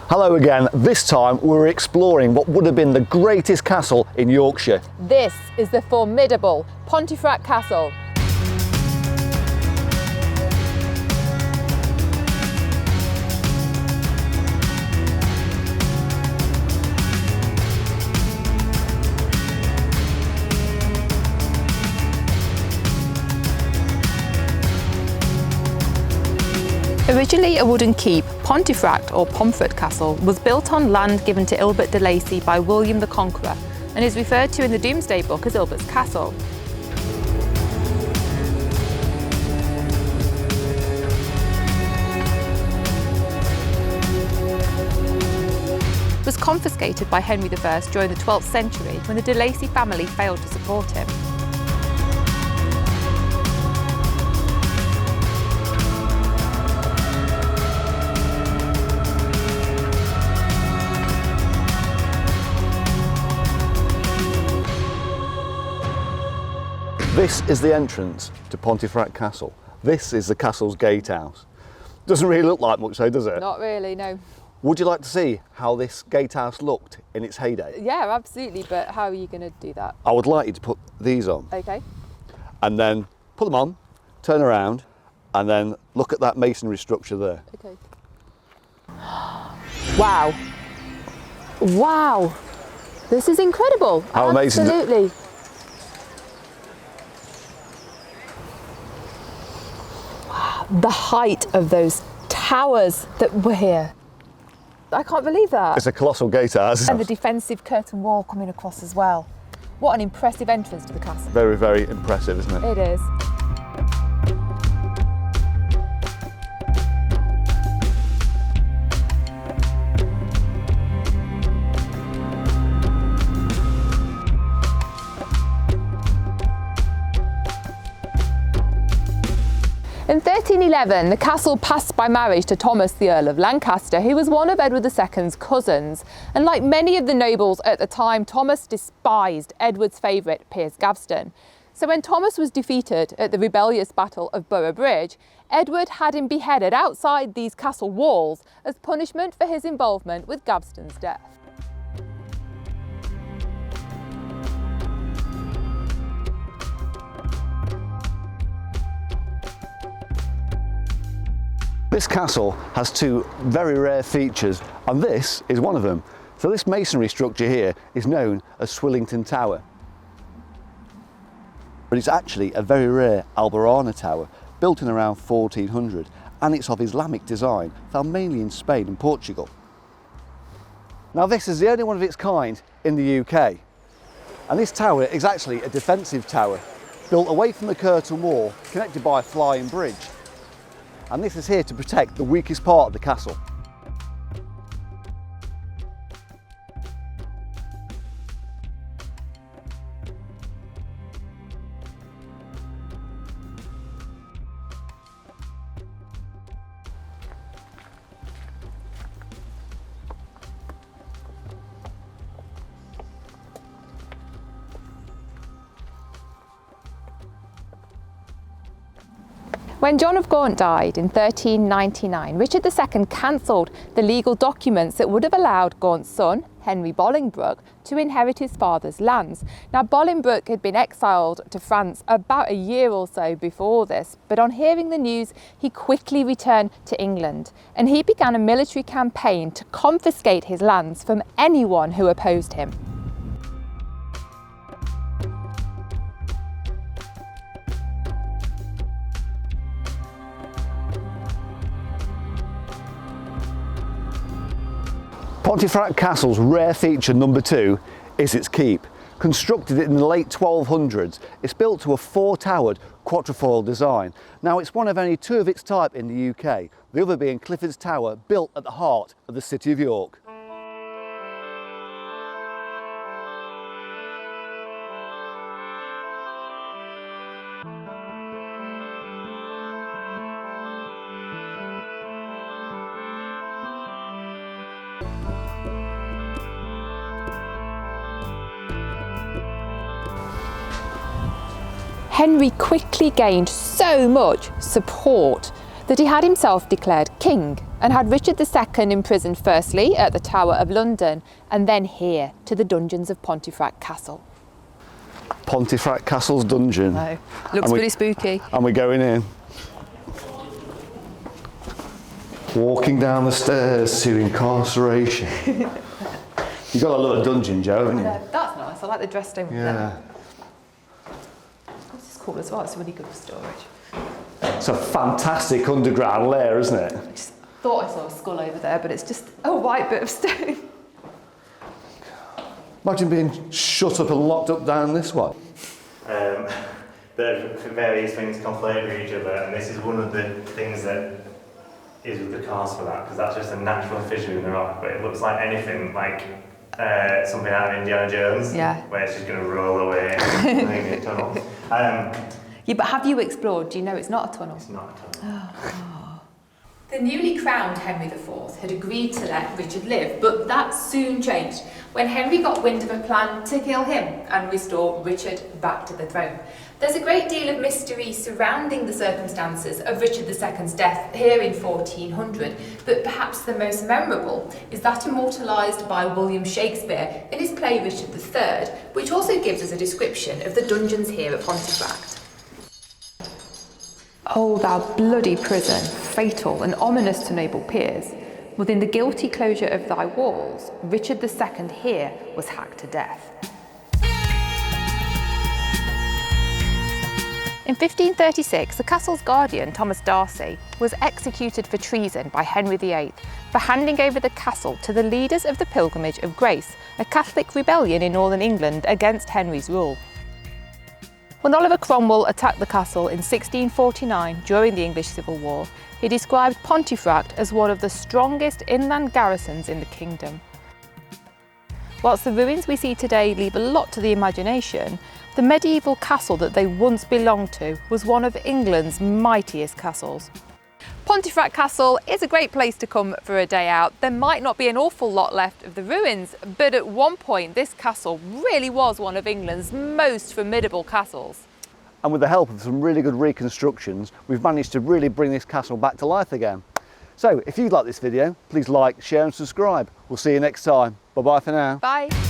Hello again. This time we're exploring what would have been the greatest castle in Yorkshire. This is the formidable Pontefract Castle. Originally a wooden keep, Pontefract or Pomfret Castle was built on land given to Ilbert de Lacy by William the Conqueror and is referred to in the Domesday Book as Ilbert's Castle. It was confiscated by Henry I during the 12th century when the de Lacy family failed to support him. This is the entrance to Pontefract Castle. This is the castle's gatehouse. Doesn't really look like much though, does it? Not really, no. Would you like to see how this gatehouse looked in its heyday? Yeah, absolutely, but how are you going to do that? I would like you to put these on. Okay. And then put them on, turn around, and then look at that masonry structure there. Okay. Wow. Wow. This is incredible. How amazing. Absolutely. The height of those towers that were here. I can't believe that. It's a colossal gatehouse. And the defensive curtain wall coming across as well. What an impressive entrance to the castle. Very, very impressive, isn't it? It is. In 1311, the castle passed by marriage to Thomas, the Earl of Lancaster, who was one of Edward II's cousins. And like many of the nobles at the time, Thomas despised Edward's favourite, Piers Gaveston. So when Thomas was defeated at the rebellious Battle of Boroughbridge, Bridge, Edward had him beheaded outside these castle walls as punishment for his involvement with Gaveston's death. This castle has two very rare features, and this is one of them. So this masonry structure here is known as Swillington Tower. But it's actually a very rare Albarana tower, built in around 1400, and it's of Islamic design, found mainly in Spain and Portugal. Now this is the only one of its kind in the UK. And this tower is actually a defensive tower, built away from the curtain wall, connected by a flying bridge. And this is here to protect the weakest part of the castle. When John of Gaunt died in 1399, Richard II cancelled the legal documents that would have allowed Gaunt's son, Henry Bolingbroke, to inherit his father's lands. Now, Bolingbroke had been exiled to France about a year or so before this, but on hearing the news, he quickly returned to England, and he began a military campaign to confiscate his lands from anyone who opposed him. Pontefract Castle's rare feature number 2 is its keep. Constructed in the late 1200s, it's built to a 4-towered quatrefoil design. Now it's one of only 2 of its type in the UK, the other being Clifford's Tower, built at the heart of the city of York. Henry quickly gained so much support that he had himself declared king and had Richard II imprisoned firstly at the Tower of London and then here to the dungeons of Pontefract Castle. Pontefract Castle's dungeon. No, looks pretty spooky. And we're going in. Walking down the stairs to incarceration. You've got a little dungeon, Joe, haven't you? Yeah, that's nice. I like the dress stone. Yeah. This is cool as well. It's really good for storage. It's a fantastic underground lair, isn't it? I just thought I saw a skull over there, but it's just a white bit of stone. Imagine being shut up and locked up down this way. The various things conflate with each other, and this is one of the things that is with the castle, because that's just a natural fissure in the rock, but it looks like anything, like something out of Indiana Jones, where it's just going to roll away in a tunnel. Yeah, but have you explored? Do you know it's not a tunnel? It's not a tunnel. The newly crowned Henry IV had agreed to let Richard live, but that soon changed when Henry got wind of a plan to kill him and restore Richard back to the throne. There's a great deal of mystery surrounding the circumstances of Richard II's death here in 1400, but perhaps the most memorable is that immortalised by William Shakespeare in his play Richard III, which also gives us a description of the dungeons here at Pontefract. Oh, thou bloody prison, fatal and ominous to noble peers, within the guilty closure of thy walls, Richard II here was hacked to death. In 1536, the castle's guardian, Thomas Darcy, was executed for treason by Henry VIII for handing over the castle to the leaders of the Pilgrimage of Grace, a Catholic rebellion in northern England against Henry's rule. When Oliver Cromwell attacked the castle in 1649 during the English Civil War, he described Pontefract as one of the strongest inland garrisons in the kingdom. Whilst the ruins we see today leave a lot to the imagination, the medieval castle that they once belonged to was one of England's mightiest castles. Pontefract Castle is a great place to come for a day out. There might not be an awful lot left of the ruins, but at one point this castle really was one of England's most formidable castles. And with the help of some really good reconstructions, we've managed to really bring this castle back to life again. So if you like this video, please like, share and subscribe. We'll see you next time. Bye bye for now. Bye.